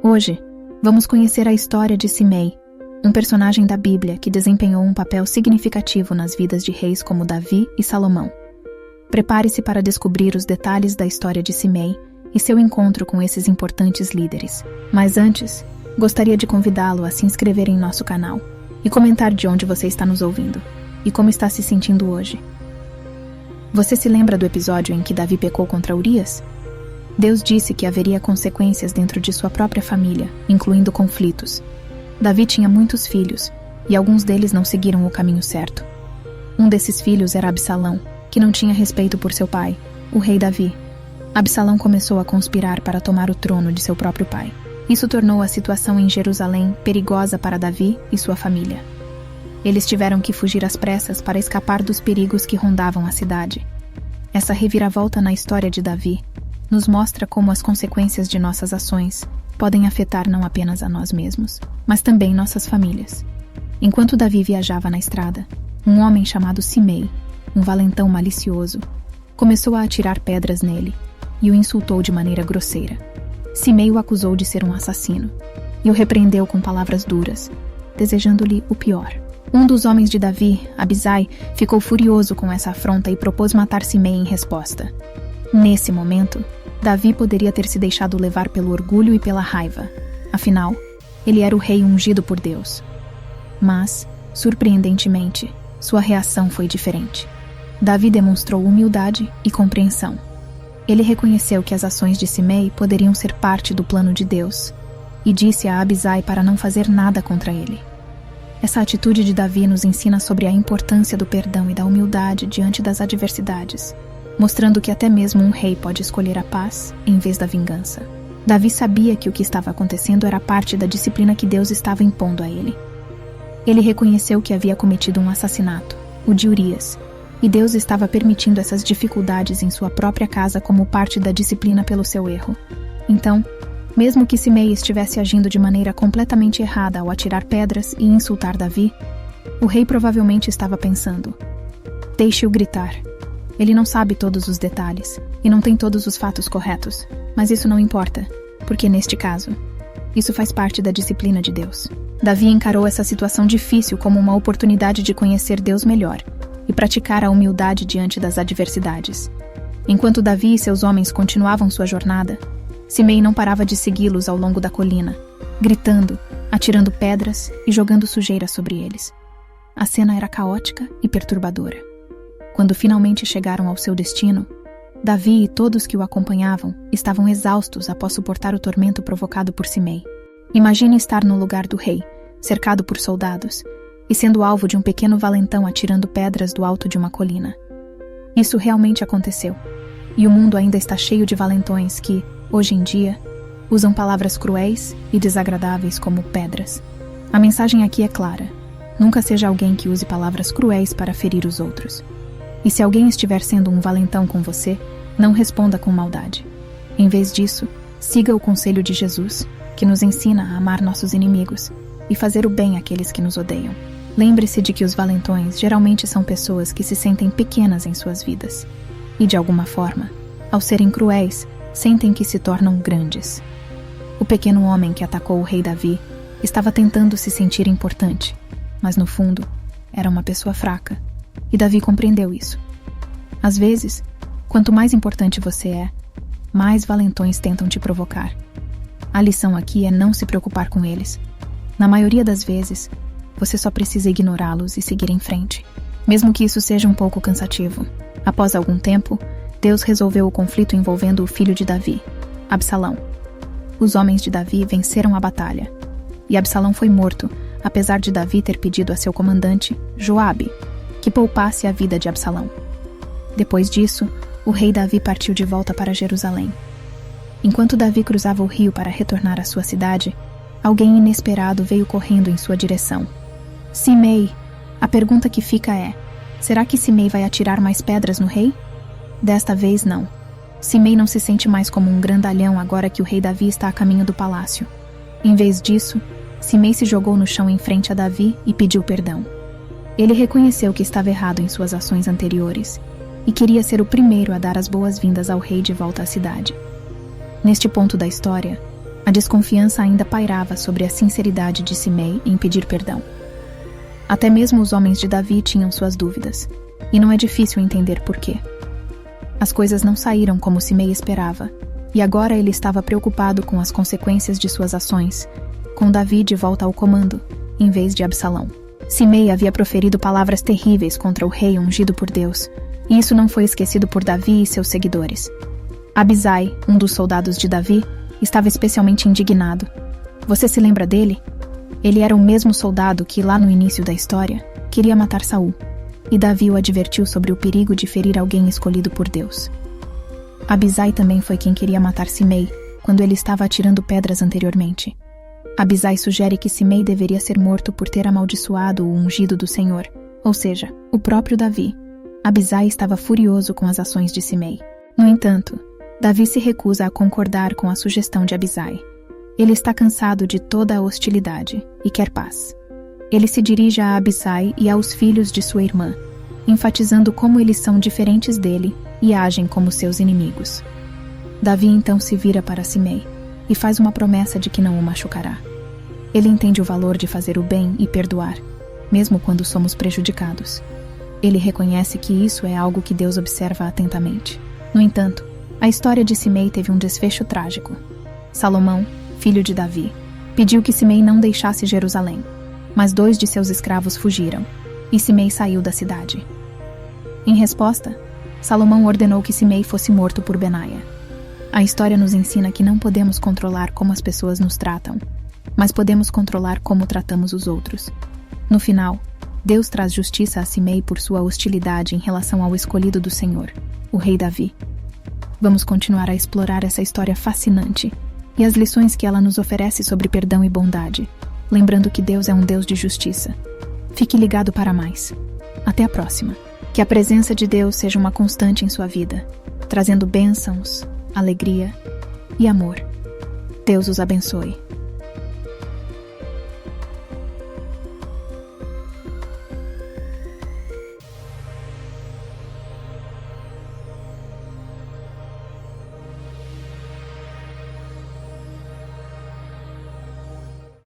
Hoje, vamos conhecer a história de Simei, um personagem da Bíblia que desempenhou um papel significativo nas vidas de reis como Davi e Salomão. Prepare-se para descobrir os detalhes da história de Simei e seu encontro com esses importantes líderes. Mas antes, gostaria de convidá-lo a se inscrever em nosso canal e comentar de onde você está nos ouvindo e como está se sentindo hoje. Você se lembra do episódio em que Davi pecou contra Urias? Deus disse que haveria consequências dentro de sua própria família, incluindo conflitos. Davi tinha muitos filhos, e alguns deles não seguiram o caminho certo. Um desses filhos era Absalão, que não tinha respeito por seu pai, o rei Davi. Absalão começou a conspirar para tomar o trono de seu próprio pai. Isso tornou a situação em Jerusalém perigosa para Davi e sua família. Eles tiveram que fugir às pressas para escapar dos perigos que rondavam a cidade. Essa reviravolta na história de Davi nos mostra como as consequências de nossas ações podem afetar não apenas a nós mesmos, mas também nossas famílias. Enquanto Davi viajava na estrada, um homem chamado Simei, um valentão malicioso, começou a atirar pedras nele e o insultou de maneira grosseira. Simei o acusou de ser um assassino e o repreendeu com palavras duras, desejando-lhe o pior. Um dos homens de Davi, Abisai, ficou furioso com essa afronta e propôs matar Simei em resposta. Nesse momento, Davi poderia ter se deixado levar pelo orgulho e pela raiva. Afinal, ele era o rei ungido por Deus. Mas, surpreendentemente, sua reação foi diferente. Davi demonstrou humildade e compreensão. Ele reconheceu que as ações de Simei poderiam ser parte do plano de Deus e disse a Abisai para não fazer nada contra ele. Essa atitude de Davi nos ensina sobre a importância do perdão e da humildade diante das adversidades, mostrando que até mesmo um rei pode escolher a paz em vez da vingança. Davi sabia que o que estava acontecendo era parte da disciplina que Deus estava impondo a ele. Ele reconheceu que havia cometido um assassinato, o de Urias, e Deus estava permitindo essas dificuldades em sua própria casa como parte da disciplina pelo seu erro. Então, mesmo que Simei estivesse agindo de maneira completamente errada ao atirar pedras e insultar Davi, o rei provavelmente estava pensando: deixe-o gritar. Ele não sabe todos os detalhes e não tem todos os fatos corretos, mas isso não importa, porque neste caso, isso faz parte da disciplina de Deus. Davi encarou essa situação difícil como uma oportunidade de conhecer Deus melhor e praticar a humildade diante das adversidades. Enquanto Davi e seus homens continuavam sua jornada, Simei não parava de segui-los ao longo da colina, gritando, atirando pedras e jogando sujeira sobre eles. A cena era caótica e perturbadora. Quando finalmente chegaram ao seu destino, Davi e todos que o acompanhavam estavam exaustos após suportar o tormento provocado por Simei. Imagine estar no lugar do rei, cercado por soldados, e sendo alvo de um pequeno valentão atirando pedras do alto de uma colina. Isso realmente aconteceu, e o mundo ainda está cheio de valentões que, hoje em dia, usam palavras cruéis e desagradáveis como pedras. A mensagem aqui é clara: nunca seja alguém que use palavras cruéis para ferir os outros. E se alguém estiver sendo um valentão com você, não responda com maldade. Em vez disso, siga o conselho de Jesus, que nos ensina a amar nossos inimigos e fazer o bem àqueles que nos odeiam. Lembre-se de que os valentões geralmente são pessoas que se sentem pequenas em suas vidas. E, de alguma forma, ao serem cruéis, sentem que se tornam grandes. O pequeno homem que atacou o rei Davi estava tentando se sentir importante, mas no fundo, era uma pessoa fraca. E Davi compreendeu isso. Às vezes, quanto mais importante você é, mais valentões tentam te provocar. A lição aqui é não se preocupar com eles. Na maioria das vezes, você só precisa ignorá-los e seguir em frente, mesmo que isso seja um pouco cansativo. Após algum tempo, Deus resolveu o conflito envolvendo o filho de Davi, Absalão. Os homens de Davi venceram a batalha, e Absalão foi morto, apesar de Davi ter pedido a seu comandante, Joabe, que poupasse a vida de Absalão. Depois disso, o rei Davi partiu de volta para Jerusalém. Enquanto Davi cruzava o rio para retornar à sua cidade, alguém inesperado veio correndo em sua direção. Simei! A pergunta que fica é: será que Simei vai atirar mais pedras no rei? Desta vez não. Simei não se sente mais como um grandalhão agora que o rei Davi está a caminho do palácio. Em vez disso, Simei se jogou no chão em frente a Davi e pediu perdão. Ele reconheceu que estava errado em suas ações anteriores e queria ser o primeiro a dar as boas-vindas ao rei de volta à cidade. Neste ponto da história, A desconfiança ainda pairava sobre a sinceridade de Simei em pedir perdão. Até mesmo os homens de Davi tinham suas dúvidas, e não é difícil entender por quê. As coisas não saíram como Simei esperava, e agora ele estava preocupado com as consequências de suas ações, com Davi de volta ao comando, em vez de Absalão. Simei havia proferido palavras terríveis contra o rei ungido por Deus, e isso não foi esquecido por Davi e seus seguidores. Abisai, um dos soldados de Davi, estava especialmente indignado. Você se lembra dele? Ele era o mesmo soldado que, lá no início da história, queria matar Saul, e Davi o advertiu sobre o perigo de ferir alguém escolhido por Deus. Abisai também foi quem queria matar Simei, quando ele estava atirando pedras anteriormente. Abisai sugere que Simei deveria ser morto por ter amaldiçoado o ungido do Senhor, ou seja, o próprio Davi. Abisai estava furioso com as ações de Simei. No entanto, Davi se recusa a concordar com a sugestão de Abisai. Ele está cansado de toda a hostilidade e quer paz. Ele se dirige a Abisai e aos filhos de sua irmã, enfatizando como eles são diferentes dele e agem como seus inimigos. Davi então se vira para Simei e faz uma promessa de que não o machucará. Ele entende o valor de fazer o bem e perdoar, mesmo quando somos prejudicados. Ele reconhece que isso é algo que Deus observa atentamente. No entanto, a história de Simei teve um desfecho trágico. Salomão, filho de Davi, pediu que Simei não deixasse Jerusalém, mas 2 de seus escravos fugiram, e Simei saiu da cidade. Em resposta, Salomão ordenou que Simei fosse morto por Benaia. A história nos ensina que não podemos controlar como as pessoas nos tratam, mas podemos controlar como tratamos os outros. No final, Deus traz justiça a Simei por sua hostilidade em relação ao escolhido do Senhor, o rei Davi. Vamos continuar a explorar essa história fascinante e as lições que ela nos oferece sobre perdão e bondade, lembrando que Deus é um Deus de justiça. Fique ligado para mais. Até a próxima. Que a presença de Deus seja uma constante em sua vida, trazendo bênçãos, alegria e amor. Deus os abençoe.